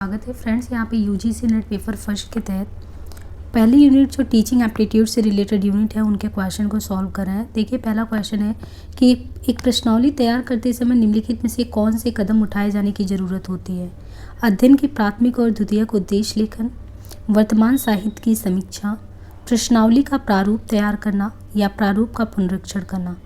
स्वागत है फ्रेंड्स। यहाँ पे यूजीसी नेट पेपर फर्स्ट के तहत पहली यूनिट जो टीचिंग एप्टीट्यूड से रिलेटेड यूनिट है उनके क्वेश्चन को सॉल्व कर रहा है। देखिए पहला क्वेश्चन है कि एक प्रश्नावली तैयार करते समय निम्नलिखित में से कौन से कदम उठाए जाने की ज़रूरत होती है। अध्ययन के प्राथमिक और द्वितीयक उद्देश्य लेखन, वर्तमान साहित्य की समीक्षा, प्रश्नावली का प्रारूप तैयार करना या प्रारूप का पुनरीक्षण करना।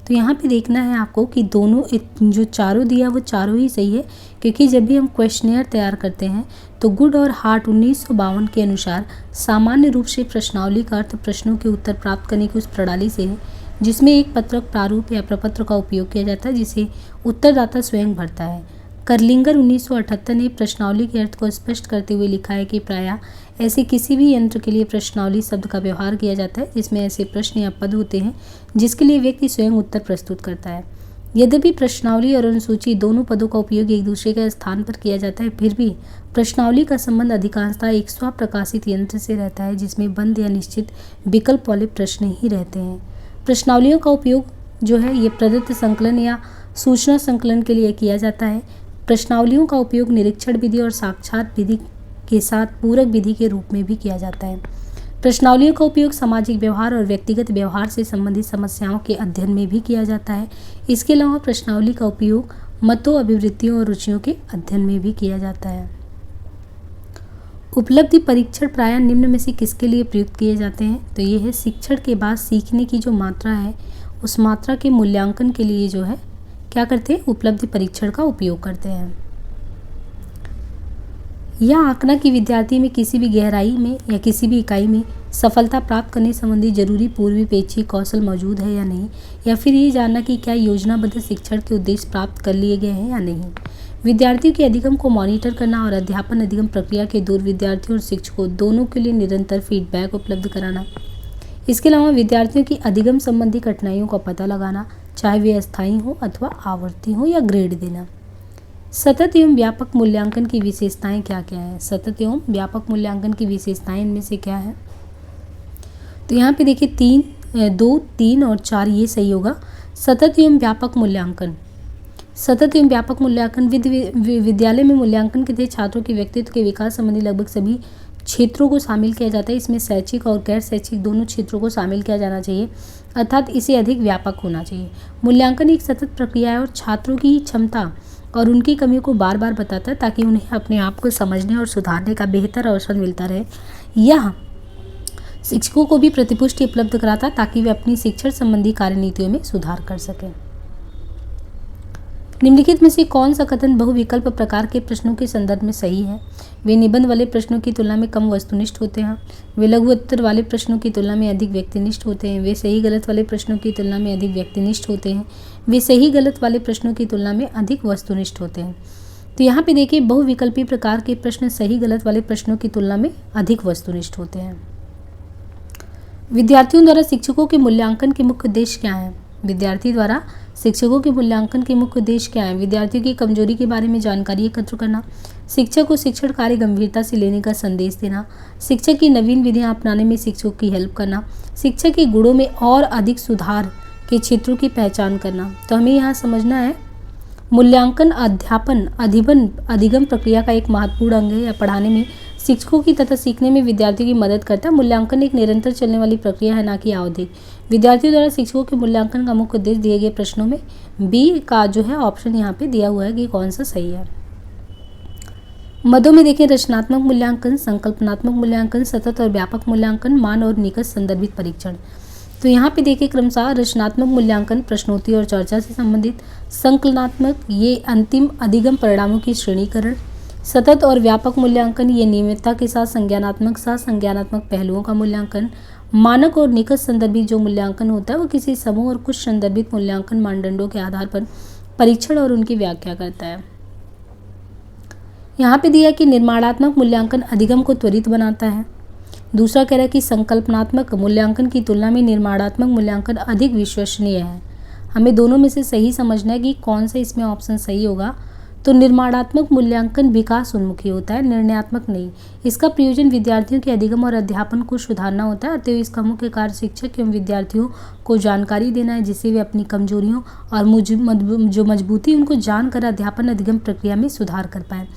तो यहाँ पे देखना है आपको कि दोनों जो चारों दिया वो चारों ही सही है, क्योंकि जब भी हम क्वेश्चनियर तैयार करते हैं तो गुड और हार्ट 1952 के अनुसार सामान्य रूप से प्रश्नावली का अर्थ प्रश्नों के उत्तर प्राप्त करने की उस प्रणाली से है जिसमें एक पत्रक, प्रारूप या प्रपत्र का उपयोग किया जाता है जिसे उत्तरदाता स्वयं भरता है। करलिंगर 1978 ने प्रश्नावली के अर्थ को स्पष्ट करते हुए लिखा है कि प्रायः ऐसे किसी भी यंत्र के लिए प्रश्नावली शब्द का व्यवहार किया जाता है जिसमें ऐसे प्रश्न या पद होते हैं जिसके लिए व्यक्ति स्वयं उत्तर प्रस्तुत करता है। यद्यपि प्रश्नावली और अनुसूची दोनों पदों का उपयोग एक दूसरे के स्थान पर किया जाता है, फिर भी प्रश्नावली का संबंध अधिकांशतः एक स्वप्रकाशित यंत्र से रहता है जिसमें बंद या निश्चित विकल्प वाले प्रश्न ही रहते हैं। प्रश्नावलियों का उपयोग जो है ये प्रदत्त संकलन या सूचना संकलन के लिए किया जाता है। प्रश्नावलियों का उपयोग निरीक्षण विधि और साक्षात विधि के साथ पूरक विधि के रूप में भी किया जाता है। प्रश्नावलियों का उपयोग सामाजिक व्यवहार और व्यक्तिगत व्यवहार से संबंधित समस्याओं के अध्ययन में भी किया जाता है। इसके अलावा प्रश्नावली का उपयोग मतों, अभिवृत्तियों और रुचियों के अध्ययन में भी किया जाता है। उपलब्धि परीक्षण प्रायः निम्न में से किसके लिए प्रयुक्त किए जाते हैं। तो ये है शिक्षण के बाद सीखने की जो मात्रा है उस मात्रा के मूल्यांकन के लिए जो है क्या करते हैं, उपलब्धि परीक्षण का उपयोग करते हैं। यह आंकना कि विद्यार्थी में किसी भी गहराई में या किसी भी इकाई में सफलता प्राप्त करने संबंधी जरूरी पूर्वीपेक्षी कौशल मौजूद है या नहीं, या फिर ये जानना कि क्या योजनाबद्ध शिक्षण के उद्देश्य प्राप्त कर लिए गए हैं या नहीं। विद्यार्थियों के अधिगम को मॉनिटर करना और अध्यापन अधिगम प्रक्रिया के दूर विद्यार्थियों और शिक्षकों दोनों के लिए निरंतर फीडबैक उपलब्ध कराना। इसके अलावा विद्यार्थियों की अधिगम संबंधी कठिनाइयों का पता लगाना, चाहे वे अस्थायी हो अथवा आवर्ती हो, या ग्रेड देना। सतत एवं व्यापक मूल्यांकन की विशेषताएं क्या क्या है। सतत एवं व्यापक मूल्यांकन की विशेषताएं इनमें से क्या है। तो यहाँ पे देखिए 2, 3 और 4 ये सही होगा। सतत एवं व्यापक मूल्यांकन। सतत एवं व्यापक मूल्यांकन विद्यालय में मूल्यांकन के तहत छात्रों के व्यक्तित्व के विकास संबंधी लगभग सभी क्षेत्रों को शामिल किया जाता है। इसमें शैक्षिक और गैर शैक्षिक दोनों क्षेत्रों को शामिल किया जाना चाहिए, अर्थात इसे अधिक व्यापक होना चाहिए। मूल्यांकन एक सतत प्रक्रिया है और छात्रों की क्षमता और उनकी कमियों को बार बार बताता है ताकि उन्हें अपने आप को समझने और सुधारने का बेहतर अवसर मिलता रहे। यह शिक्षकों को भी प्रतिपुष्टि उपलब्ध कराता है ताकि वे अपनी शिक्षण संबंधी कार्यनीतियों में सुधार कर सकें। निम्नलिखित में से कौन सा कथन बहुविकल्प प्रकार के प्रश्नों के संदर्भ में सही है। वे निबंध वाले प्रश्नों की तुलना में कम वस्तुनिष्ठ होते हैं। वे लघु उत्तर वाले प्रश्नों की तुलना में अधिक व्यक्तिनिष्ठ होते हैं। वे सही गलत वाले प्रश्नों की तुलना में अधिक व्यक्तिनिष्ठ होते हैं। वे सही गलत वाले प्रश्नों की तुलना में अधिक वस्तुनिष्ठ होते हैं। तो यहाँ पे देखिए बहुविकल्पी प्रकार के प्रश्न सही गलत वाले प्रश्नों की तुलना में अधिक वस्तुनिष्ठ होते हैं। विद्यार्थियों द्वारा शिक्षकों के मूल्यांकन के मुख्य उद्देश्य क्या है। विद्यार्थी द्वारा शिक्षकों के मूल्यांकन के मुख्य उद्देश्य क्या है। विद्यार्थियों की कमजोरी के बारे में जानकारी एकत्र करना, शिक्षक को शिक्षण कार्य गंभीरता से लेने का संदेश देना, शिक्षक की नवीन विधियां अपनाने में शिक्षकों की हेल्प करना, शिक्षक के गुणों में और अधिक सुधार के क्षेत्रों की पहचान करना। तो हमें यहाँ समझना है मूल्यांकन अध्यापन अधिगम प्रक्रिया का एक महत्वपूर्ण अंग है। या पढ़ाने में शिक्षकों की तथा सीखने में विद्यार्थियों की मदद करता है। मूल्यांकन एक निरंतर चलने वाली प्रक्रिया है, ना कि आवधिक। विद्यार्थियों द्वारा शिक्षकों के मूल्यांकन का मुख्य उद्देश्य दिए गए प्रश्नों में बी का जो है ऑप्शन यहाँ पे दिया हुआ है कि कौन सा सही है। मदों में देखें रचनात्मक मूल्यांकन, संकल्पनात्मक मूल्यांकन, सतत और व्यापक मूल्यांकन, मान और निकट संदर्भित परीक्षण। तो यहाँ पे देखिए क्रमशः रचनात्मक मूल्यांकन प्रश्नोत्तरी और चर्चा से संबंधित, संकलनात्मक ये अंतिम अधिगम परिणामों की श्रेणीकरण, सतत और व्यापक मूल्यांकन ये नियमितता के साथ संज्ञानात्मक पहलुओं का मूल्यांकन, मानक और निकट संदर्भित जो मूल्यांकन होता है वो किसी समूह और कुछ संदर्भित मूल्यांकन मानदंडों के आधार पर परीक्षण और उनकी व्याख्या करता है। यहाँ पे दिया कि निर्माणात्मक मूल्यांकन अधिगम को त्वरित बनाता है। दूसरा कह रहा है कि संकल्पनात्मक मूल्यांकन की तुलना में निर्माणात्मक मूल्यांकन अधिक विश्वसनीय है। हमें दोनों में से सही समझना है कि कौन सा इसमें ऑप्शन सही होगा। तो निर्माणात्मक मूल्यांकन विकास उन्मुखी होता है, निर्णयात्मक नहीं। इसका प्रयोजन विद्यार्थियों के अधिगम और अध्यापन को सुधारना होता है, अतः इसका मुख्य कार्य शिक्षक एवं विद्यार्थियों को जानकारी देना है जिससे वे अपनी कमजोरियों और जो मजबूती उनको जानकर अध्यापन अधिगम प्रक्रिया में सुधार कर पाएँ।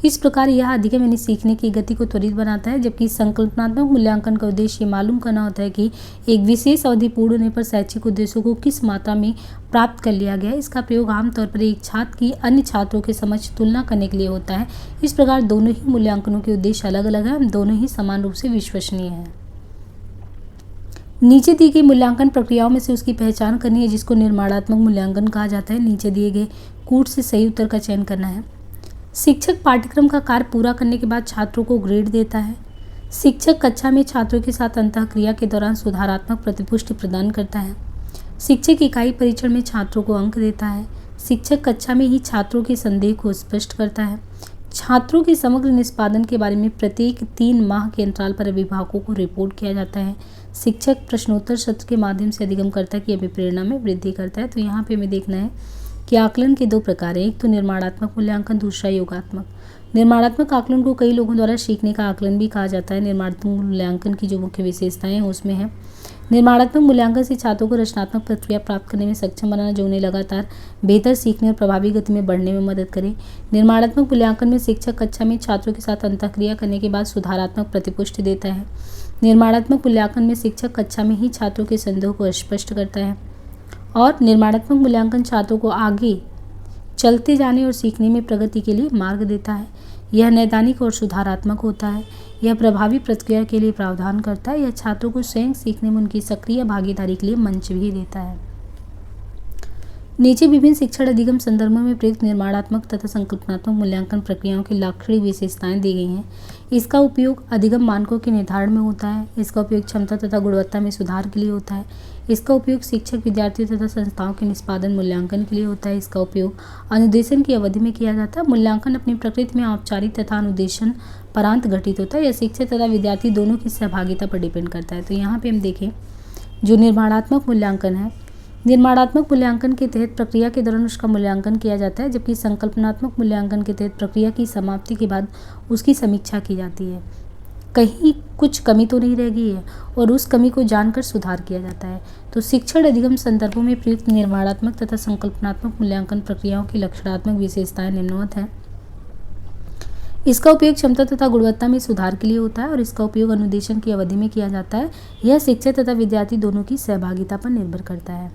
इस प्रकार यह अधिगम यानी सीखने की गति को त्वरित बनाता है, जबकि संकल्पनात्मक मूल्यांकन का उद्देश्य ये मालूम करना होता है कि एक विशेष अवधि पूर्ण होने पर शैक्षिक उद्देश्यों को किस मात्रा में प्राप्त कर लिया गया है। इसका प्रयोग आमतौर पर एक छात्र की अन्य छात्रों के समक्ष तुलना करने के लिए होता है। इस प्रकार दोनों ही मूल्यांकनों के उद्देश्य अलग अलग हैं, दोनों ही समान रूप से विश्वसनीय हैं। नीचे दी गई मूल्यांकन प्रक्रियाओं में से उसकी पहचान करनी है जिसको निर्माणात्मक मूल्यांकन कहा जाता है। नीचे दिए गए कूट से सही उत्तर का चयन करना है। शिक्षक पाठ्यक्रम का कार्य पूरा करने के बाद छात्रों को ग्रेड देता है। शिक्षक कक्षा में छात्रों के साथ अंतःक्रिया के दौरान सुधारात्मक प्रतिपुष्टि प्रदान करता है। शिक्षक इकाई परीक्षण में छात्रों को अंक देता है। शिक्षक कक्षा में ही छात्रों के संदेह को स्पष्ट करता है। छात्रों के समग्र निष्पादन के बारे में प्रत्येक 3 माह के अंतराल पर अभिभावकों को रिपोर्ट किया जाता है। शिक्षक प्रश्नोत्तर सत्र के माध्यम से अधिगमकर्ता की अभिप्रेरणा में वृद्धि करता है। तो यहाँ पे हमें देखना है कि आकलन के 2 प्रकार हैं, एक तो निर्माणात्मक मूल्यांकन, दूसरा योगात्मक। निर्माणात्मक आकलन को कई लोगों द्वारा सीखने का आकलन भी कहा जाता है। निर्माणात्मक मूल्यांकन की जो मुख्य विशेषताएं हैं उसमें है निर्माणात्मक मूल्यांकन से छात्रों को रचनात्मक प्रक्रिया प्राप्त करने में सक्षम बनाना जो उन्हें लगातार बेहतर सीखने और प्रभावी गति में बढ़ने में मदद करे। निर्माणात्मक मूल्यांकन में शिक्षक कक्षा में छात्रों के साथ अंतःक्रिया करने के बाद सुधारात्मक प्रतिपुष्टि देता है। निर्माणात्मक मूल्यांकन में शिक्षक कक्षा में ही छात्रों के संदेह को स्पष्ट करता है और निर्माणात्मक मूल्यांकन छात्रों को आगे चलते जाने और सीखने में प्रगति के लिए मार्ग देता है। यह नैदानिक और सुधारात्मक होता है। यह प्रभावी प्रतिक्रिया के लिए प्रावधान करता है। यह छात्रों को स्वयं सीखने में उनकी सक्रिय भागीदारी के लिए मंच भी देता है। नीचे विभिन्न शिक्षण अधिगम संदर्भों में प्रयुक्त निर्माणात्मक तथा संकल्पनात्मक मूल्यांकन प्रक्रियाओं की लाक्षणिक विशेषताएं दी गई हैं। इसका उपयोग अधिगम मानकों के निर्धारण में होता है। इसका उपयोग क्षमता तथा गुणवत्ता में सुधार के लिए होता है। इसका उपयोग शिक्षक, विद्यार्थियों तथा संस्थाओं के निष्पादन मूल्यांकन के लिए होता है। इसका उपयोग अनुदेशन की अवधि में किया जाता है। मूल्यांकन अपनी प्रकृति में औपचारिक तथा अनुदेशन परांत घटित होता है। यह शिक्षक तथा विद्यार्थी दोनों की सहभागिता पर डिपेंड करता है। तो यहाँ पे हम देखें जो निर्माणात्मक मूल्यांकन है, निर्माणात्मक मूल्यांकन के तहत प्रक्रिया के दौरान उसका मूल्यांकन किया जाता है, जबकि संकल्पनात्मक मूल्यांकन के तहत प्रक्रिया की समाप्ति के बाद उसकी समीक्षा की जाती है। कहीं कुछ कमी तो नहीं रह गई है और उस कमी को जानकर सुधार किया जाता है। तो शिक्षण अधिगम संदर्भों में प्रयुक्त निर्माणात्मक तथा संकल्पनात्मक मूल्यांकन प्रक्रियाओं की लक्षणात्मक विशेषताएं निम्नवत हैं। इसका उपयोग क्षमता तथा गुणवत्ता में सुधार के लिए होता है और इसका उपयोग अनुदेशन की अवधि में किया जाता है। यह शिक्षक तथा विद्यार्थी दोनों की सहभागिता पर निर्भर करता है।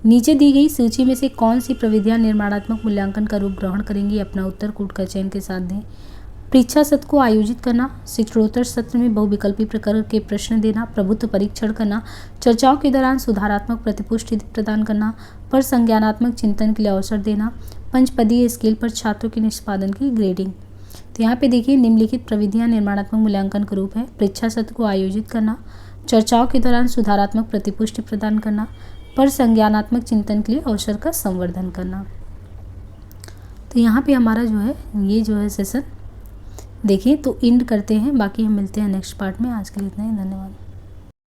नीचे दी गई सूची में से कौन सी प्रविधियां निर्माणात्मक मूल्यांकन का रूप ग्रहण करेंगी? अपना उत्तर कूट कर चयन के साथ दें। परीक्षा सत्र को आयोजित करना, शिक्षणोत्तर सत्र में बहुविकल्पी प्रकार के प्रश्न देना, प्रभुत्व परीक्षण करना, चर्चाओं के दौरान सुधारात्मक प्रतिपुष्टि प्रदान करना, पर संज्ञानात्मक चिंतन के लिए अवसर देना, पंचपदीय स्केल पर छात्रों के निष्पादन की ग्रेडिंग। तो यहाँ पे देखिए निम्नलिखित प्रविधियां निर्माणात्मक मूल्यांकन का रूप है। परीक्षा सत्र को आयोजित करना, चर्चाओं के दौरान सुधारात्मक प्रतिपुष्टि प्रदान करना, पर संज्ञानात्मक चिंतन के लिए अवसर का संवर्धन करना। तो यहाँ पे हमारा जो है ये जो है सेशन देखिए तो एंड करते हैं। बाकी हम मिलते हैं नेक्स्ट पार्ट में। आज के लिए इतना ही, धन्यवाद।